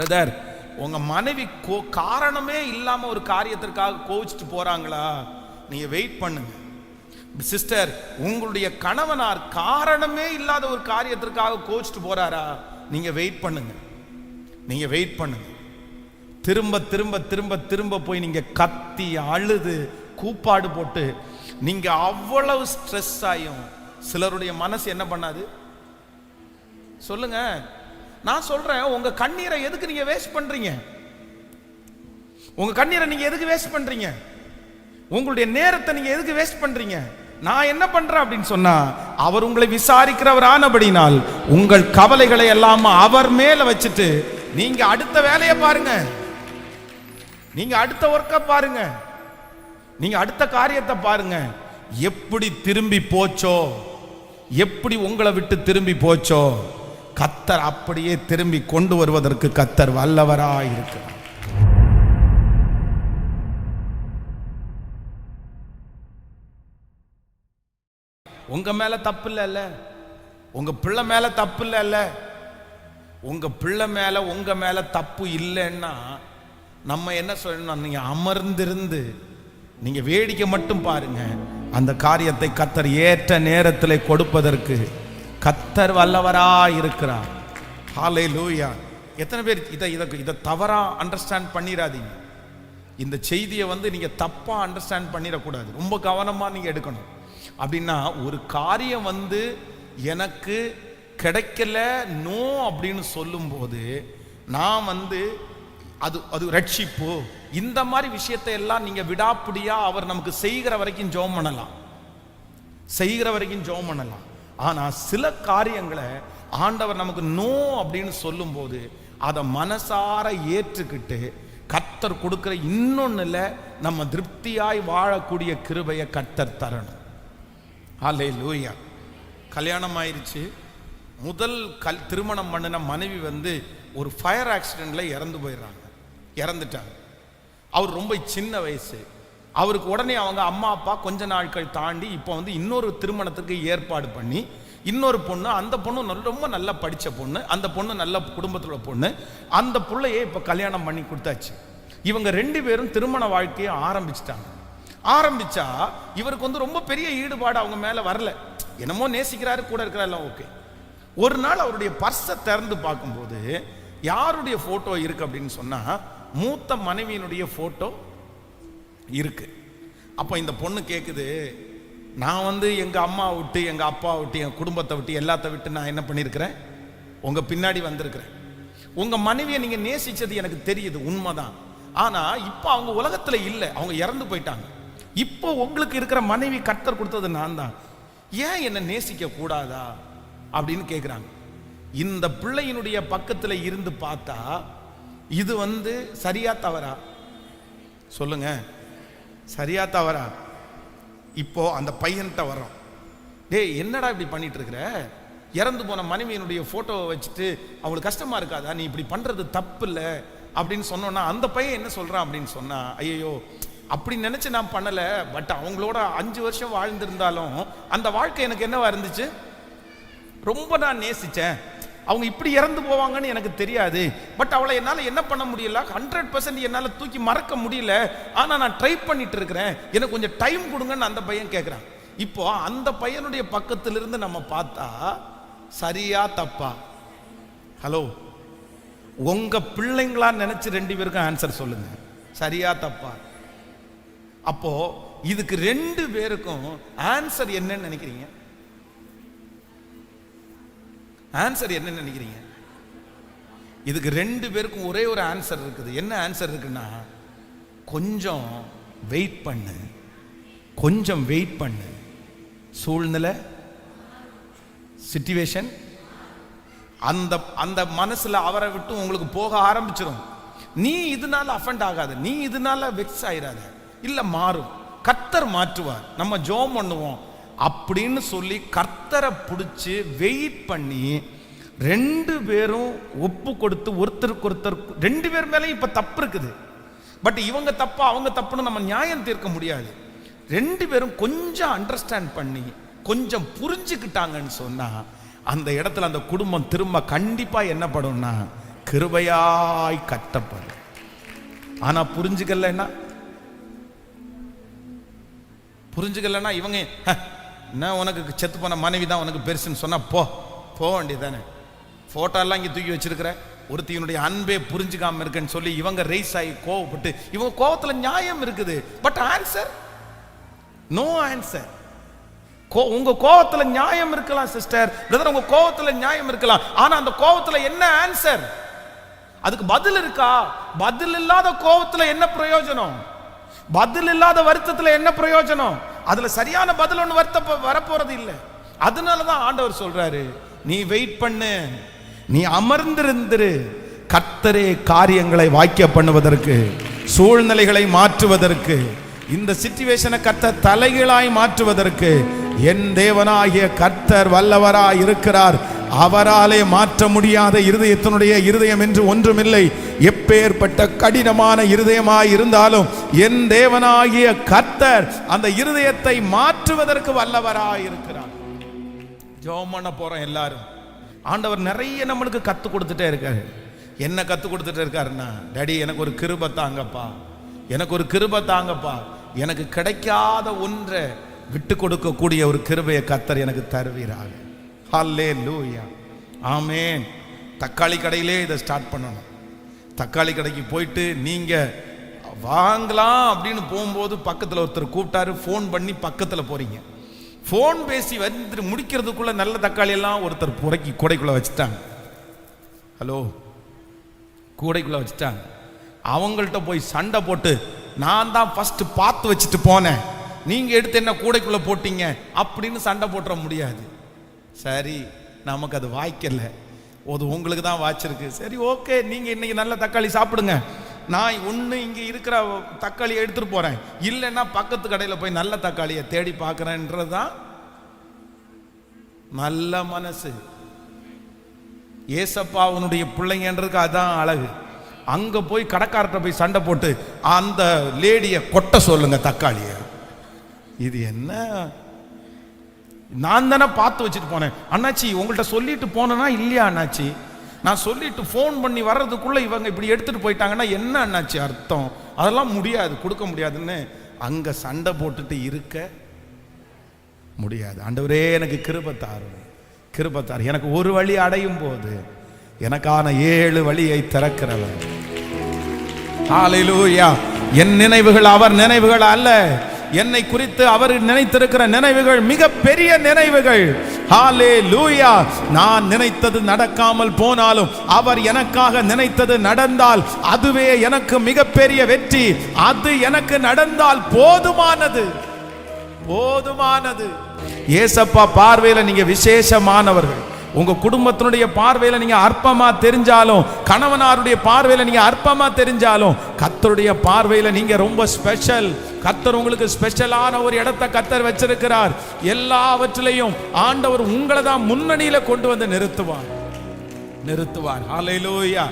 Brother, உங்க மனைவி காரணமே இல்லாம ஒரு காரியத்திற்காக கோவிச்சுட்டு போறாங்களா, நீங்க வெயிட் பண்ணுங்க. சிஸ்டர், உங்களுடைய கணவனார் காரணமே இல்லாத ஒரு காரியத்திற்காக கோவிச்சுட்டு போறாரா, நீங்க வெயிட் பண்ணுங்க. நீங்க வெயிட் பண்ணுங்க. திரும்ப திரும்ப திரும்ப திரும்ப போய் நீங்க கத்தி அழுது கூப்பாடு போட்டு நீங்க அவ்வளவு ஸ்ட்ரெஸ் ஆயும் சிலருடைய மனசு என்ன பண்ணாது சொல்லுங்க. நான் சொல்றேன், உங்க கண்ணீரை எதுக்கு நீங்க வேஸ்ட் பண்றீங்க? உங்க கண்ணீரை நீங்க எதுக்கு வேஸ்ட் பண்றீங்க? உங்களுடைய நேரத்தை நீங்க எதுக்கு வேஸ்ட் பண்றீங்க? நான் என்ன பண்றேன் அப்படின்னு சொன்னா, அவர் உங்களை விசாரிக்கிறவர் ஆனபடினால் உங்கள் கவலைகளை எல்லாம் அவர் மேல வச்சுட்டு நீங்க அடுத்த வேலையை பாருங்க. நீங்க அடுத்த ஒர்க்க பாருங்க. நீங்க அடுத்த காரியத்தை பாருங்க. எப்படி திரும்பி போச்சோ, எப்படி உங்களை விட்டு திரும்பி போச்சோ, கர்த்தர் அப்படியே திரும்பி கொண்டு வருவதற்கு கர்த்தர் வல்லவராய் இருக்கிறார். உங்க மேல தப்பு இல்ல, உங்க பிள்ளை மேல தப்பு இல்ல. உங்க பிள்ளை மேல உங்க மேல தப்பு இல்லைன்னா நம்ம என்ன சொல்லணும்? நீங்க அமர்ந்திருந்து நீங்க வேடிக்கை மட்டும் பாருங்க. அந்த காரியத்தை கர்த்தர் ஏற்ற நேரத்தில் கொடுப்பதற்கு கர்த்தர் வல்லவராய் இருக்கிறார். ஹல்லேலூயா. எத்தனை பேர் இதை தவறா அண்டர்ஸ்டாண்ட் பண்ணிடாதீங்க. இந்த செய்தியை நீங்க தப்பா அண்டர்ஸ்டாண்ட் பண்ணிடக்கூடாது. ரொம்ப கவனமா நீங்க எடுக்கணும். அப்படின்னா ஒரு காரியம் எனக்கு கிடைக்கல நோ அப்படின்னு சொல்லும் போது நான் அது ரட்சிப்பு இந்த மாதிரி விஷயத்தை எல்லாம் நீங்க விடாப்பிடியா அவர் நமக்கு செய்கிற வரைக்கும் ஜெபம் பண்ணலாம், செய்கிற வரைக்கும் ஜெபம் பண்ணலாம். ஆனா சில காரியங்களை ஆண்டவர் நமக்கு நோ அப்படின்னு சொல்லும் போது அதை மனசார ஏற்றுக்கிட்டு கர்த்தர் கொடுக்கிற இன்னொன்னுல நம்ம திருப்தியாய் வாழக்கூடிய கிருபையை கர்த்தர் தரணும். ஹல்லேலூயா. கல்யாணம் ஆயிருச்சு. முதல் திருமணம் பண்ணின மனைவி ஒரு ஃபயர் ஆக்சிடென்ட்ல இறந்துட்டாங்க. அவர் ரொம்ப சின்ன வயசு. அவருக்கு உடனே அவங்க அம்மா அப்பா கொஞ்ச நாட்கள் தாண்டி இப்போ இன்னொரு திருமணத்துக்கு ஏற்பாடு பண்ணி இன்னொரு பொண்ணு, அந்த பொண்ணு ரொம்ப நல்லா படித்த பொண்ணு, அந்த பொண்ணு நல்ல குடும்பத்தில் பொண்ணு, அந்த பிள்ளையே இப்போ கல்யாணம் பண்ணி கொடுத்தாச்சு. இவங்க 2 பேரும் திருமண வாழ்க்கையை ஆரம்பிச்சிட்டாங்க. ஆரம்பிச்சா இவருக்கு ரொம்ப பெரிய ஈடுபாடு அவங்க மேலே வரல. என்னமோ நேசிக்கிறாரு, கூட இருக்கிறாரெல்லாம் ஓகே. ஒரு நாள் அவருடைய பர்ஸை திறந்து பார்க்கும்போது யாருடைய போட்டோ இருக்கு அப்படின்னு சொன்னா மூத்த மனைவியினுடைய போட்டோ இருக்கு. அப்போ இந்த பொண்ணு கேட்குது, நான் எங்க அம்மா விட்டு எங்க அப்பா விட்டு என் குடும்பத்தை விட்டு எல்லாத்த விட்டு நான் என்ன பண்ணியிருக்கிறேன், உங்க பின்னாடி வந்திருக்கிறேன். உங்க மனைவியை நீங்க நேசிச்சது எனக்கு தெரியுது, உண்மைதான். ஆனா இப்போ அவங்க உலகத்துல இல்லை, அவங்க இறந்து போயிட்டாங்க. இப்போ உங்களுக்கு இருக்கிற மனைவி கர்த்தர் கொடுத்தது நான் தான். ஏன் என்ன நேசிக்க கூடாதா அப்படின்னு கேட்குறாங்க. இந்த பிள்ளையினுடைய பக்கத்துல இருந்து பார்த்தா இது சரியா தவறா சொல்லுங்க? சரியா தவறா? இப்போ அந்த பையன்கிட்ட வர்றோம். டேய், என்னடா இப்படி பண்ணிட்டு இருக்கிற? இறந்து போன மனைவியினுடைய போட்டோவை வச்சுட்டு அவளுக்கு கஷ்டமா இருக்காதா? நீ இப்படி பண்றது தப்பு இல்லை அப்படின்னு சொன்னோன்னா அந்த பையன் என்ன சொல்றான் அப்படின்னு சொன்னா, ஐயோ அப்படி நினைச்சு நான் பண்ணல, பட் அவங்களோட 5 வருஷம் வாழ்ந்திருந்தாலும் அந்த வாழ்க்கை எனக்கு என்னவா இருந்துச்சு, ரொம்ப நான் நேசிச்சேன். அவங்க இப்படி இறந்து போவாங்கன்னு எனக்கு தெரியாது, பட் அவளை என்னால் என்ன பண்ண முடியல, 100% என்னால் தூக்கி மறக்க முடியல. ஆனால் நான் ட்ரை பண்ணிட்டு இருக்கிறேன், எனக்கு கொஞ்சம் டைம் கொடுங்கன்னு அந்த பையன் கேட்குறான். இப்போ அந்த பையனுடைய பக்கத்திலிருந்து நம்ம பார்த்தா சரியா தப்பா? ஹலோ, உங்க பிள்ளைங்களா நினைச்சு 2 பேருக்கும் ஆன்சர் சொல்லுங்க. சரியா தப்பா? அப்போ இதுக்கு 2 பேருக்கும் ஆன்சர் என்னன்னு நினைக்கிறீங்க? ஆன்சர் என்ன நினைக்கிறீங்க? இதுக்கு 2 பேருக்கும் ஒரே ஒரு ஆன்சர் இருக்குது. என்ன ஆன்சர் இருக்குன்னா, கொஞ்சம் வெயிட் பண்ணு, கொஞ்சம் வெயிட் பண்ணு. சூழ்நிலை, சிச்சுவேஷன் அந்த மனசுல அவரை விட்டு உங்களுக்கு போக ஆரம்பிச்சிடும். நீ இதனால அஃபெண்ட் ஆகாத, நீ இதனால வெக்ஸ் ஆயிராத, இல்ல மாறும், கர்த்தர் மாற்றுவார், நம்ம ஜெபம் பண்ணுவோம் அப்படின்னு சொல்லி கர்த்தரை பிடிச்சி வெயிட் பண்ணி 2 பேரும் ஒப்பு கொடுத்து ஒருத்தருக்கு ஒருத்தர் 2 பேர் மேலேயும் இப்ப தப்பு இருக்குது. பட் இவங்க தப்பா அவங்க தப்புன்னு நம்ம நியாயம் தீர்க்க முடியாது. 2 பேரும் கொஞ்சம் அண்டர்ஸ்டாண்ட் பண்ணி கொஞ்சம் புரிஞ்சுக்கிட்டாங்கன்னு சொன்னா அந்த இடத்துல அந்த குடும்பம் திரும்ப கண்டிப்பா என்ன பண்ணும்னா கிருபையாய் கட்டப்படும். ஆனா புரிஞ்சுக்கலன்னா இவங்க என்ன உனக்கு செத்து போன மனைவி தான் உனக்கு பெருசுன்னு சொன்னா போக வேண்டியதானே. போட்டோ எல்லாம் இங்க தூக்கி வச்சிருக்கிற ஒருத்தியினுடைய அன்பே புரிஞ்சுக்காம இருக்குன்னு சொல்லி இவங்க ரைஸ் ஆகி கோவப்பட்டு, இவங்க கோவத்துல நியாயம் இருக்குது, பட் ஆன்சர் நோ ஆன்சர். உங்க கோவத்துல நியாயம் இருக்கலாம் சிஸ்டர், பிரதர், உங்க கோவத்துல நியாயம் இருக்கலாம், ஆனா அந்த கோவத்துல என்ன ஆன்சர்? அதுக்கு பதில் இருக்கா? பதில் இல்லாத கோவத்துல என்ன பிரயோஜனம்? பதில் இல்லாத வருத்தத்துல என்ன பிரயோஜனம்? அதுல சரியான பதில் ஒண்ணு வரப்போறது இல்லை. அதனாலதான் ஆண்டவர் சொல்றாரு, நீ வெயிட் பண்ணு, நீ அமர்ந்திருந்திரு, கர்த்தரே காரியங்களை வாய்க்க பண்ணுவதற்கு, சூழ்நிலைகளை மாற்றுவதற்கு, இந்த சிச்சுவேஷனை கர்த்தர் தலைகீழாய் மாற்றுவதற்கு என் தேவனாகிய கர்த்தர் வல்லவராய் இருக்கிறார். அவராலே மாற்ற முடியாத இருதயத்தினுடைய இருதயம் என்று ஒன்றுமில்லை. எப்பேற்பட்ட கடினமான இருதயமாய் இருந்தாலும் என் தேவனாகிய கர்த்தர் அந்த இருதயத்தை மாற்றுவதற்கு வல்லவராய் இருக்கிறார். ஜெபம் பண்ண போறோம் எல்லாரும். ஆண்டவர் நிறைய நம்மளுக்கு கத்து கொடுத்துட்டே இருக்காரு. என்ன கத்து கொடுத்துட்டே இருக்காருன்னா, டாடி எனக்கு ஒரு கிருபை தாங்கப்பா, எனக்கு ஒரு கிருபை தாங்கப்பா, எனக்கு கிடைக்காத ஒன்றை விட்டு கொடுக்கக்கூடிய ஒரு கிருபையை கர்த்தர் எனக்கு தருவீராக. ஹல்லேலூயா, ஆமென். தக்காளி கடையிலே இதை ஸ்டார்ட் பண்ணணும். தக்காளி கடைக்கு போயிட்டு நீங்க வாங்கலாம் அப்படின்னு போகும்போது பக்கத்தில் ஒருத்தர் கூப்பிட்டாரு, ஃபோன் பண்ணி பக்கத்தில் போறீங்க, ஃபோன் பேசி வந்து முடிக்கிறதுக்குள்ள நல்ல தக்காளி எல்லாம் ஒருத்தர் புறக்கி கூடைக்குள்ள வச்சுட்டாங்க. ஹலோ, கூடைக்குள்ள வச்சுட்டாங்க. அவங்கள்ட்ட போய் சண்டை போட்டு, நான் தான் ஃபர்ஸ்ட் பார்த்து வச்சுட்டு போனேன், நீங்க எடுத்து என்ன கூடைக்குள்ள போட்டீங்க அப்படின்னு சண்டை போட்டுற முடியாது. சரி, நமக்கு அது வாய்க்கல, அது உங்களுக்கு தான் வாய்ச்சிருக்கு. சரி, ஓகே, நீங்க இன்னைக்கு நல்ல தக்காளி சாப்பிடுங்க, நான் ஒன்று இங்கே இருக்கிற தக்காளியை எடுத்துட்டு போறேன், இல்லைன்னா பக்கத்து கடையில் போய் நல்ல தக்காளியை தேடி பார்க்குறேன்றது தான் நல்ல மனசு. ஏசப்பா அவனுடைய பிள்ளைங்கன்றதுக்கு அதான் அழகு. அங்க போய் கடைக்காரர்கிட்ட போய் சண்டை போட்டு அந்த லேடியை கொட்ட சொல்லுங்க தக்காளியை. இது என்ன? நான் தானே பார்த்து வச்சுட்டு போனேன். அண்ணாச்சி உங்கள்கிட்ட சொல்லிட்டு போனேன்னா இல்லையா அண்ணாச்சி? நான் சொல்லிட்டு ஃபோன் பண்ணி வர்றதுக்குள்ள இவங்க இப்படி எடுத்துட்டு போயிட்டாங்கன்னா என்ன அண்ணாச்சி அர்த்தம்? அதெல்லாம் முடியாது, கொடுக்க முடியாதுன்னு அங்க சண்டை போட்டுட்டு இருக்க முடியாது. ஆண்டவரே எனக்கு கிருபை தாரும், கிருபை தாரும். எனக்கு ஒரு வழி அடையும் போது எனக்கான 7 வழியை திறக்கிறவர். ஹல்லேலூயா. என் நினைவுகள் அவர் நினைவுகள் அல்ல, என்னை குறித்து அவர் நினைத்திருக்கிற நினைவுகள் மிக பெரிய நினைவுகள். ஹல்லேலூயா. நான் நினைத்தது நடக்காமல் போனாலும் அவர் எனக்காக நினைத்தது நடந்தால் அதுவே எனக்கு மிகப்பெரிய வெற்றி. அது எனக்கு நடந்தால் போதுமானது, போதுமானது. ஏசப்பா பார்வையில நீங்க விசேஷமானவர்கள். உங்க குடும்பத்தினுடைய பார்வையில நீங்க அற்பமா தெரிஞ்சாலும், கணவனாருடைய பார்வையில நீங்க அற்பமா தெரிஞ்சாலும், கர்த்தருடைய பார்வையில நீங்க ரொம்ப ஸ்பெஷல். கர்த்தர் உங்களுக்கு ஸ்பெஷலான ஒரு இடத்தை கர்த்தர் வச்சிருக்கிறார். எல்லாவற்றிலையும் ஆண்டவர் உங்களை தான் முன்னணியில கொண்டு வந்து நிறுத்துவார். ஹல்லேலூயா.